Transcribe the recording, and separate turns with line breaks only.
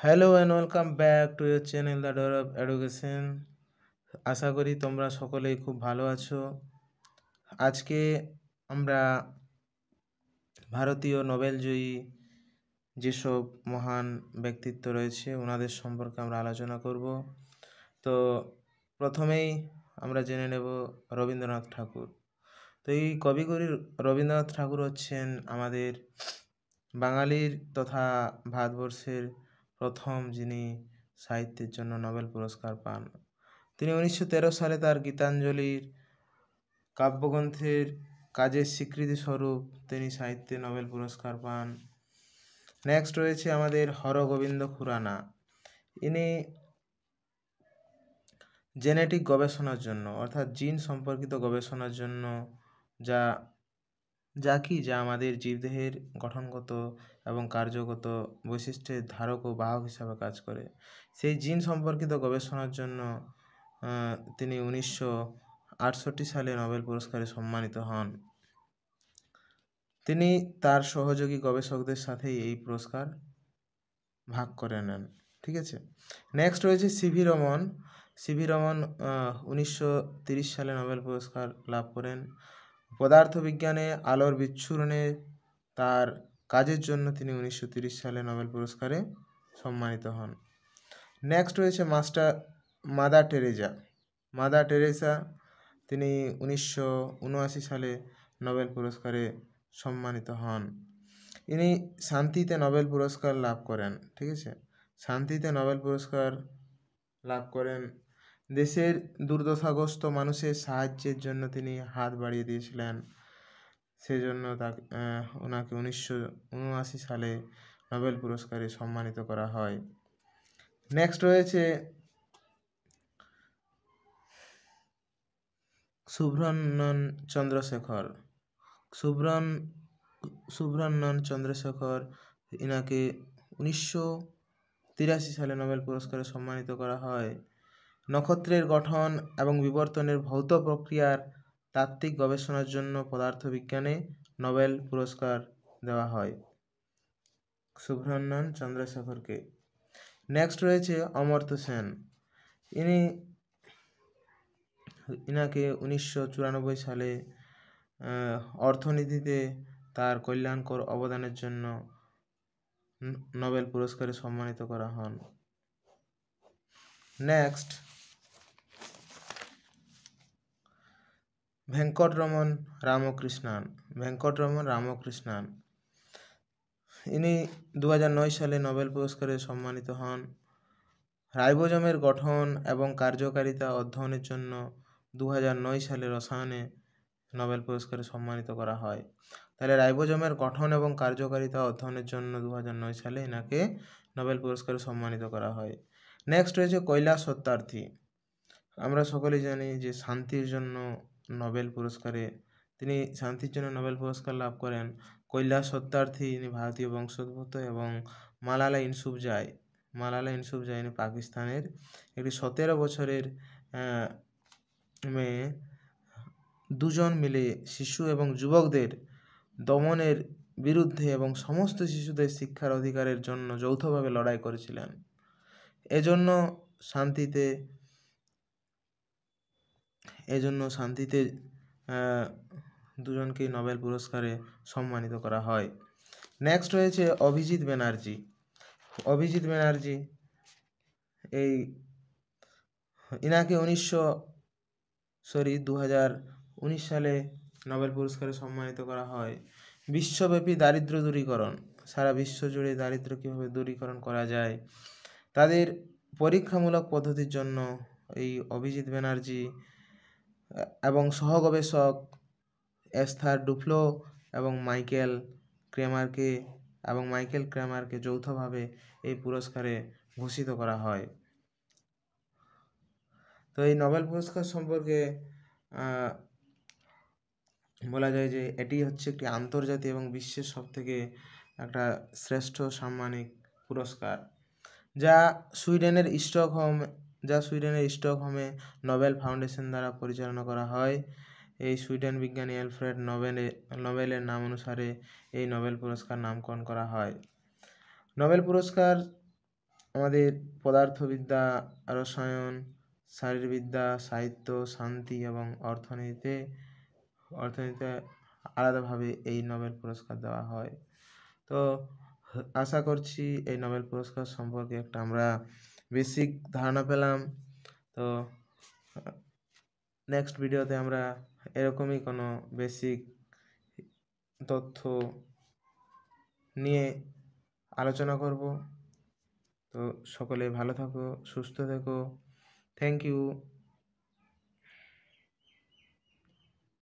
Hello and welcome back to your channel the door of education. আশা করি তোমরা সকলেই খুব ভালো আছো। আজকে আমরা ভারতীয় নোবেলজয়ী যেসব মহান ব্যক্তিত্ব রয়েছে ওনাদের সম্পর্কে আমরা আলোচনা করব। তো প্রথমেই আমরা জেনে নেব রবীন্দ্রনাথ ঠাকুর। তো এই কবিগুরু রবীন্দ্রনাথ ঠাকুর হচ্ছেন আমাদের বাঙালির তথা ভারতবর্ষের প্রথম যিনি সাহিত্যের জন্য নোবেল পুরস্কার পান। তিনি 1913 সালে তার গীতাঞ্জলির কাব্যগ্রন্থের কাজের স্বীকৃতিস্বরূপ তিনি সাহিত্যে নোবেল পুরস্কার পান। নেক্সট রয়েছে আমাদের হরগোবিন্দ খুরানা। ইনি জেনেটিক গবেষণার জন্য অর্থাৎ জিন সম্পর্কিত গবেষণার জন্য যা যা আমাদের জীবদেহের গঠনগত এবং কার্যগত বৈশিষ্ট্যের ধারক ও বাহক হিসাবে কাজ করে, সেই জিন সম্পর্কিত গবেষণার জন্য তিনি 1968 সালে নোবেল পুরস্কারে সম্মানিত হন। তিনি তার সহযোগী গবেষকদের সাথেই এই পুরস্কার ভাগ করে নেন। ঠিক আছে। নেক্সট রয়েছে সিভি রমন। সিভি রমন 1930 সালে নোবেল পুরস্কার লাভ করেন। পদার্থবিজ্ঞানে আলোর বিচ্ছুরণে তার কাজের জন্য তিনি 1930 সালে নোবেল পুরস্কারে সম্মানিত হন। নেক্সট রয়েছে মাদার টেরেসা। মাদার টেরেসা তিনি 1979 সালে নোবেল পুরস্কারে সম্মানিত হন। ইনি শান্তিতে নোবেল পুরস্কার লাভ করেন। ঠিক আছে, শান্তিতে নোবেল পুরস্কার লাভ করেন। দেশের দুর্দশাগ্রস্ত মানুষের সাহায্যের জন্য তিনি হাত বাড়িয়ে দিয়েছিলেন, সেজন্য তাকে ওনাকে 1979 সালে নোবেল পুরস্কারে সম্মানিত করা হয়। নেক্সট রয়েছে সুব্রহ্মণ্যন চন্দ্রশেখর। সুব্রহ্মণ্যন চন্দ্রশেখর ইনাকে 1983 সালে নোবেল পুরস্কারে সম্মানিত করা হয়। নক্ষত্রের গঠন এবং বিবর্তনের ভৌত প্রক্রিয়ার তাত্ত্বিক গবেষণার জন্য পদার্থবিজ্ঞানে নোবেল পুরস্কার দেওয়া হয় সুব্রহ্মণ্যন চন্দ্রশেখরকে। নেক্সট রয়েছে অমর্ত্য সেন। ইনাকে 1994 সালে অর্থনীতিতে তার কল্যাণকর অবদানের জন্য নোবেল পুরস্কারে সম্মানিত করা হন। নেক্সট ভেঙ্কটরমন রামকৃষ্ণান। ইনি 2009 সালে নোবেল পুরস্কারে সম্মানিত হন। রাইবোজোমের গঠন এবং কার্যকারিতা অধ্যয়নের জন্য 2009 সালে রসায়নে নোবেল পুরস্কারে সম্মানিত করা হয়। তাহলে রাইবোজোমের গঠন এবং কার্যকারিতা অধ্যয়নের জন্য 2009 সালে এনাকে নোবেল পুরস্কারে সম্মানিত করা হয়। নেক্সট রয়েছে কৈলাস সত্যার্থী। আমরা সকলেই জানি যে শান্তির জন্য নোবেল পুরস্কার লাভ করেন। কৈলাস সত্যার্থী ইনি ভারতীয় বংশোদ্ভূত এবং মালালা ইউসুফজাই ইনি পাকিস্তানের একটি 17 বছরের মেয়ে। দুজন মিলে শিশু এবং যুবকদের দমনের বিরুদ্ধে এবং সমস্ত শিশুদের শিক্ষার অধিকারের জন্য যৌথভাবে লড়াই করেছিলেন। এজন্য শান্তিতে দুজনকেই নোবেল পুরস্কারে সম্মানিত করা হয়। নেক্সট রয়েছে অভিজিৎ ব্যানার্জি। ইনাকে 2019 সালে নোবেল পুরস্কারে সম্মানিত করা হয়। বিশ্বব্যাপী দারিদ্র্য দূরীকরণ, সারা বিশ্ব জুড়ে দারিদ্র্য কীভাবে দূরীকরণ করা যায় তাদের পরীক্ষামূলক পদ্ধতির জন্য এই অভিজিৎ ব্যানার্জি এবং সহগবেষক এস্থার ডুফ্লো এবং মাইকেল ক্র্যামারকে যৌথভাবে এই পুরস্কারে ভূষিত করা হয়। তো এই নোবেল পুরস্কার সম্পর্কে বলা যায় যে এটি হচ্ছে একটি আন্তর্জাতিক এবং বিশ্বের সবথেকে একটা শ্রেষ্ঠ সাম্মানিক পুরস্কার, যা সুইডেনের স্টকহোমে নোবেল ফাউন্ডেশন দ্বারা পরিচালনা করা হয়। এই সুইডেন বিজ্ঞানী অ্যালফ্রেড নোবেলের নাম অনুসারে এই নোবেল পুরস্কার নামকরণ করা হয়। নোবেল পুরস্কার আমাদের পদার্থবিদ্যা, রসায়ন, শারীরবিদ্যা, সাহিত্য, শান্তি এবং অর্থনীতিতে আলাদাভাবে এই নোবেল পুরস্কার দেওয়া হয়। তো আশা করছি এই নোবেল পুরস্কার সম্পর্কে একটা আমরা বেসিক ধারণা পেলাম। তো নেক্সট ভিডিওতে আমরা এরকমই কোনো বেসিক তথ্য নিয়ে আলোচনা করব। তো সকলে ভালো থাকো, সুস্থ থেকো। Thank you.